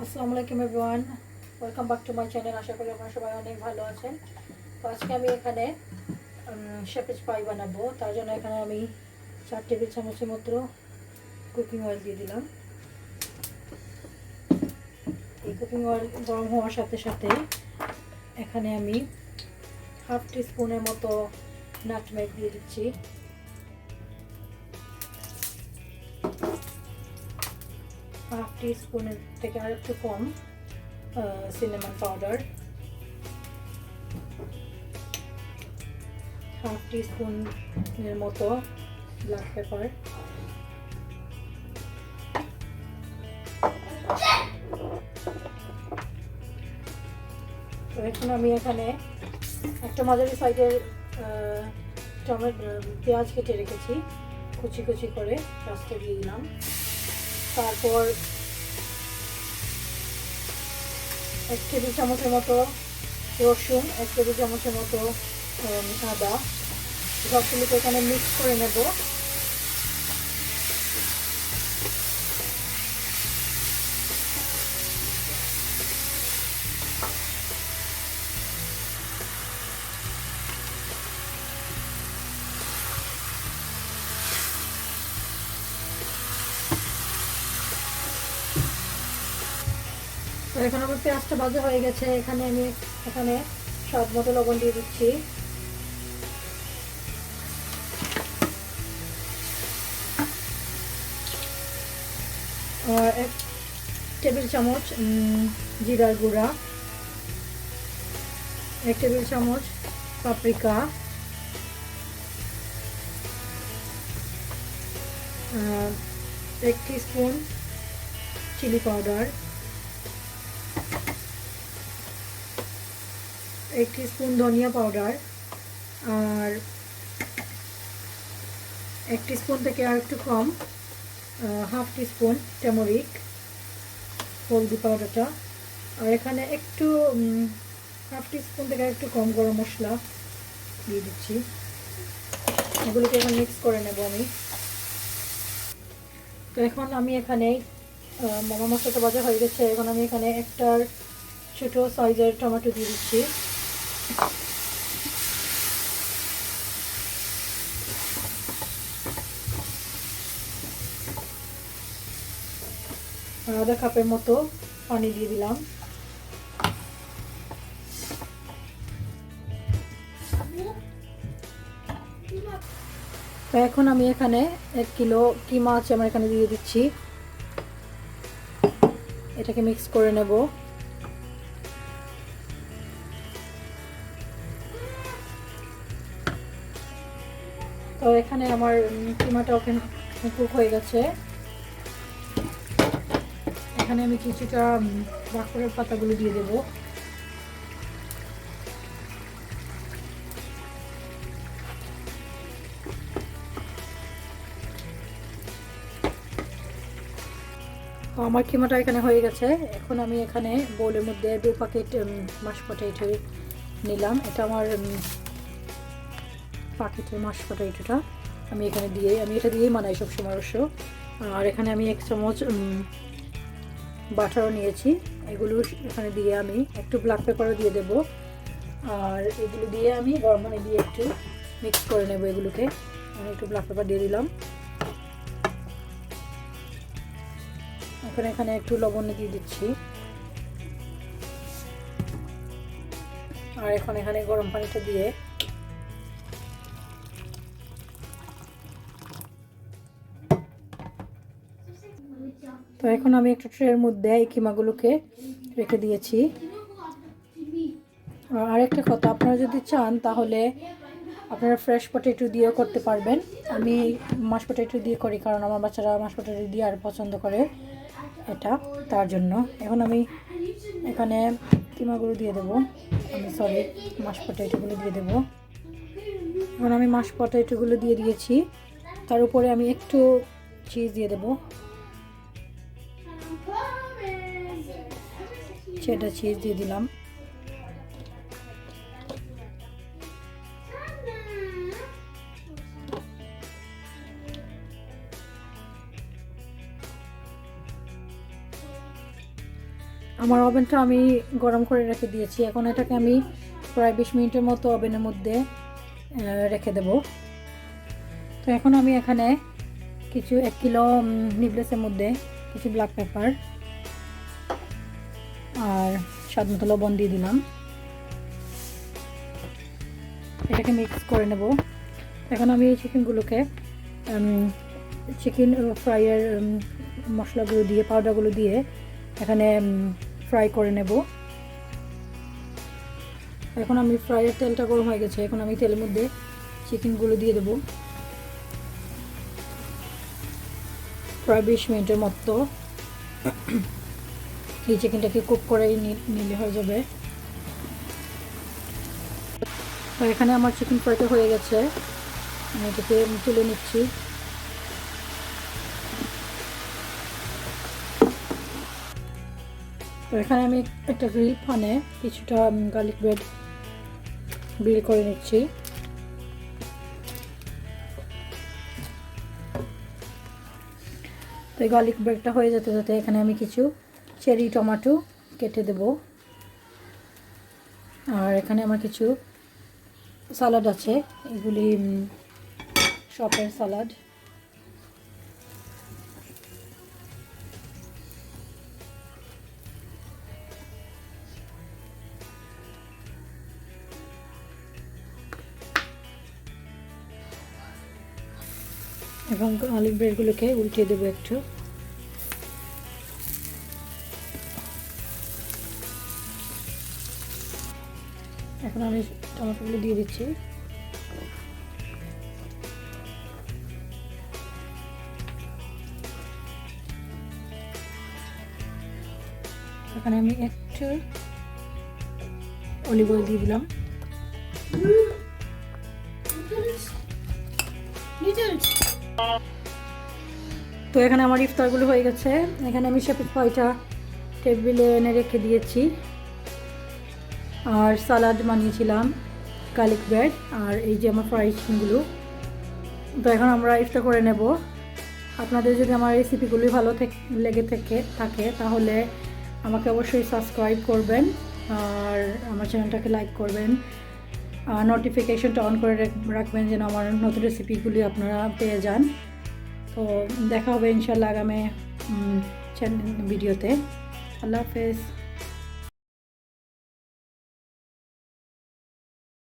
আসসালামু আলাইকুম everyone, welcome back to my channel. আশা করি আপনারা সবাই অনেক ভালো আছেন। তো আজকে আমি এখানে শেফিজ পাই বানাবো। তার জন্য এখানে আমি 4 টেবিল চামচের মতো কুকিং অয়েল দিয়ে দিলাম। এই কুকিং অয়েল গরম হওয়ার সাথে সাথে এখানে আমি হাফ টিস্পুনের মতো নাটমেগ দিয়ে দিচ্ছি। হাফ টিস্পুনের থেকে আর একটু কম সিনামন পাউডার, হাফ টিস্পুনের মতো ব্ল্যাক পেপার, তো এখন আমি এখানে একটা মাঝারি সাইজের পেঁয়াজ কেটে রেখেছি, কুচি কুচি করে পেঁয়াজটা দিয়ে দিলাম। তারপর 1 টেবিল চামচের মতো রসুন, 1 টেবিল চামচের মতো আদা, সবগুলোকে এখানে মিক্স করে নেব। তো এখন আমার পেঁয়াজটা ভাজা হয়ে গেছে। এখানে আমি স্বাদ মতো লবণ দিয়ে দিচ্ছি। আর 1 টেবিল চামচ জিরার গুঁড়া, 1 টেবিল চামচ paprika, 1 teaspoon chilli powder, 1 teaspoon ধনিয়া পাউডার, আর 1 টিস্পুন থেকে আর একটু কম হাফ টিস্পুন টারমেরিক হলদি পাউডারটা, আর এখানে একটু হাফ টিস্পুন থেকে একটু কম গরম মশলা দিয়ে দিচ্ছি। এগুলোকে এখন মিক্স করে নেব আমি। তো এখন আমি এখানে মোমো মশলাটা ভাজা হয়ে গেছে। এখন আমি এখানে একটা ছোট সাইজের টমেটো দিয়ে দিচ্ছি। আধা কাপের মতো পানি দিয়ে দিলাম। তো এখন আমি এখানে 1 কিলো কিমা আছে আমার এখানে দিয়ে দিচ্ছি। এটাকে মিক্স করে নেব। তো এখানে আমার কিমাটা কুক হয়ে গেছে। এখানে আমি কিছুটা বাকরের পাতাগুলো দিয়ে দেব। আমার কিমাটা এখানে হয়ে গেছে। এখন আমি এখানে বোলের মধ্যে 2 প্যাকেট মাশ পটেটো নিলাম। এটা আমার প্যাকেটের মাশ পটেটোটা আমি এখানে এটা দিয়েই বানাই সবসময় অবশ্য। আর এখানে আমি 1 চামচ বাটারও নিয়েছি। এগুলো এখানে দিয়ে আমি একটু ব্ল্যাক পেপারও দিয়ে দেব। আর এগুলো দিয়ে আমি গরম পানি দিয়ে একটু মিক্স করে নেব। এগুলোকে আমি একটু ব্ল্যাক পেপার দিয়ে দিলাম। এখন এখানে একটু লবণ দিয়ে দিচ্ছি। আর এখন এখানে গরম পানিটা দিয়ে তো এখন আমি একটা ট্রের মধ্যে এই কিমাগুলোকে রেখে দিয়েছি। আর একটা কথা, আপনারা যদি চান তাহলে আপনারা ফ্রেশ পটেটো দিয়েও করতে পারবেন। আমি মাশ পটেটো দিয়ে করি কারণ আমার বাচ্চারা মাশ পটেটো দিয়ে আর পছন্দ করে এটা, তার জন্য। এখন আমি এখানে কিমাগুলো দিয়ে দেবো, মাশ পটেটোগুলো দিয়ে দেবো। এখন আমি মাশ পটেটোগুলো দিয়ে দিয়েছি। তার উপরে আমি একটু চিজ দিয়ে দেবো, চেডার চিজ দিয়ে দিলাম। আমার ওভেনটা আমি গরম করে রেখে দিয়েছি। এখন এটাকে আমি প্রায় 20 মিনিটের মতো ওভেনের মধ্যে রেখে দেব। তো এখন আমি এখানে কিছু 1 কিলো নিবলেসের মধ্যে কিছু ব্ল্যাক পেপার আর স্বাদ মতো লবণ দিয়ে দিলাম। এটাকে মিক্স করে নেব। এখন আমি এই চিকেনগুলোকে চিকেন ফ্রাইয়ের মশলাগুলো দিয়ে, পাউডারগুলো দিয়ে এখানে ফ্রাই করে নেব। এখন আমি ফ্রাইয়ের তেলটা গরম হয়ে গেছে। এখন আমি তেলের মধ্যে চিকেনগুলো দিয়ে দেব। প্রায় 20 মিনিটের মতো এই চিকেনটাকে কুক করেই নিলে হয়ে যাবে। তো এখানে আমার চিকেন ফ্রাইটা হয়ে গেছে, আমি এটাকে তুলে নিচ্ছি। তো এখানে আমি একটা গ্রিল প্যানে কিছুটা গার্লিক ব্রেড গ্রিল করে নিচ্ছি। তো এই গার্লিক ব্রেডটা হয়ে যেতে যেতে এখানে আমি কিছু চেরি টমেটো কেটে দেব। আর এখানে আমার কিছু সালাড আছে, এগুলি শপের সালাড। এবং গার্লিক ব্রেডগুলোকে উল্টিয়ে দেবো একটু। এখন আমি টমেটোগুলো দিয়ে দিচ্ছি। এখানে আমি একটু অলিভ অয়েল দিয়ে দিলাম। তো এখানে আমার ইফতারগুলো হয়ে গেছে। এখানে আমি শেপের ফ্রাইটা টেবিলে এনে রেখে দিয়েছি, আর সালাড বানিয়েছিলাম, গার্লিক ব্রেড, আর এই যে আমার ফ্রাই চিকেনগুলো। তো এখন আমরা ইফতার করে নেব। আপনাদের যদি আমার রেসিপিগুলি ভালো লেগে থাকে তাহলে আমাকে অবশ্যই সাবস্ক্রাইব করবেন আর আমার চ্যানেলটাকে লাইক করবেন, নোটিফিকেশনটা অন করে রাখবেন যেন আমার নতুন রেসিপিগুলি আপনারা পেয়ে যান। তো দেখা হবে ইনশাআল্লাহ আগামী ভিডিওতে। আল্লাহ হাফেজ।